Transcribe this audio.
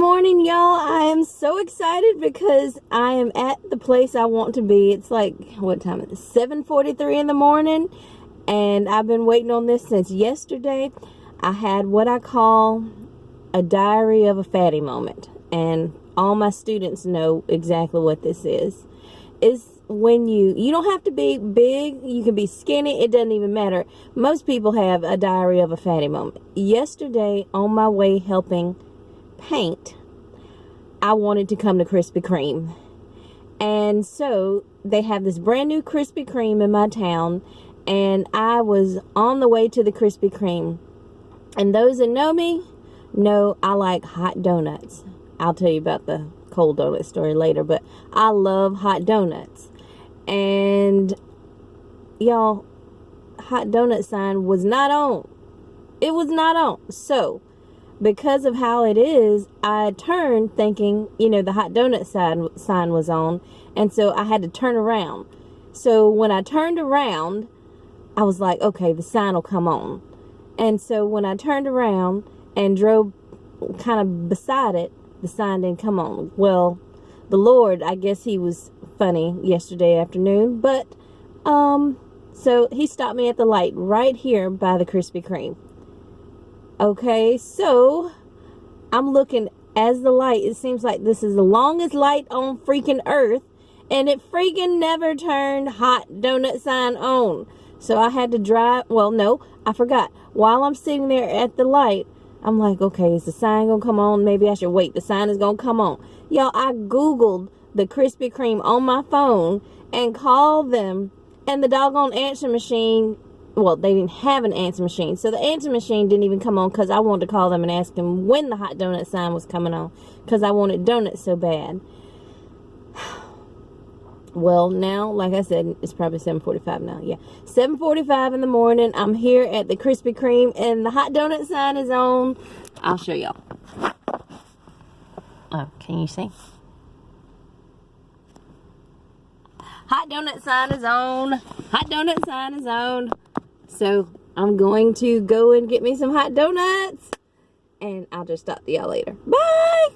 morning, y'all. I am so excited because I am at the place I want to be. It's like, what time is it? 7:43 in the morning, and I've been waiting on this since yesterday. I had what I call a diary of a fatty moment, and all my students know exactly what this is. It's when you don't have to be big, you can be skinny, it doesn't even matter. Most people have a diary of a fatty moment. Yesterday, on my way helping paint, I wanted to come to Krispy Kreme. And so they have this brand new Krispy Kreme in my town, and I was on the way to the Krispy Kreme. And those that know me know I like hot donuts. I'll tell you about the cold donut story later, but I love hot donuts. And y'all, hot donut sign was not on. It was not on. So because of how it is, I turned thinking, the hot donut sign was on, and so I had to turn around. So when I turned around, I was like, okay, the sign will come on. And so when I turned around and drove kind of beside it, the sign didn't come on. Well, the Lord, I guess he was funny yesterday afternoon, but so he stopped me at the light right here by the Krispy Kreme. Okay, so I'm looking as the light, it seems like this is the longest light on freaking earth, and it freaking never turned hot donut sign on. So I had to drive, well, no, I forgot. While I'm sitting there at the light, I'm like, okay, is the sign gonna come on? Maybe I should wait. The sign is gonna come on. Y'all, I Googled the Krispy Kreme on my phone and called them, and the doggone answer machine, well, they didn't have an answer machine. So the answer machine didn't even come on because I wanted to call them and ask them when the hot donut sign was coming on because I wanted donuts so bad. Well, now, like I said, it's probably 7:45 now. Yeah, 7:45 in the morning. I'm here at the Krispy Kreme, and the hot donut sign is on. I'll show y'all. Oh, can you see? Hot donut sign is on. Hot donut sign is on. So I'm going to go and get me some hot donuts, and I'll just talk to y'all later. Bye!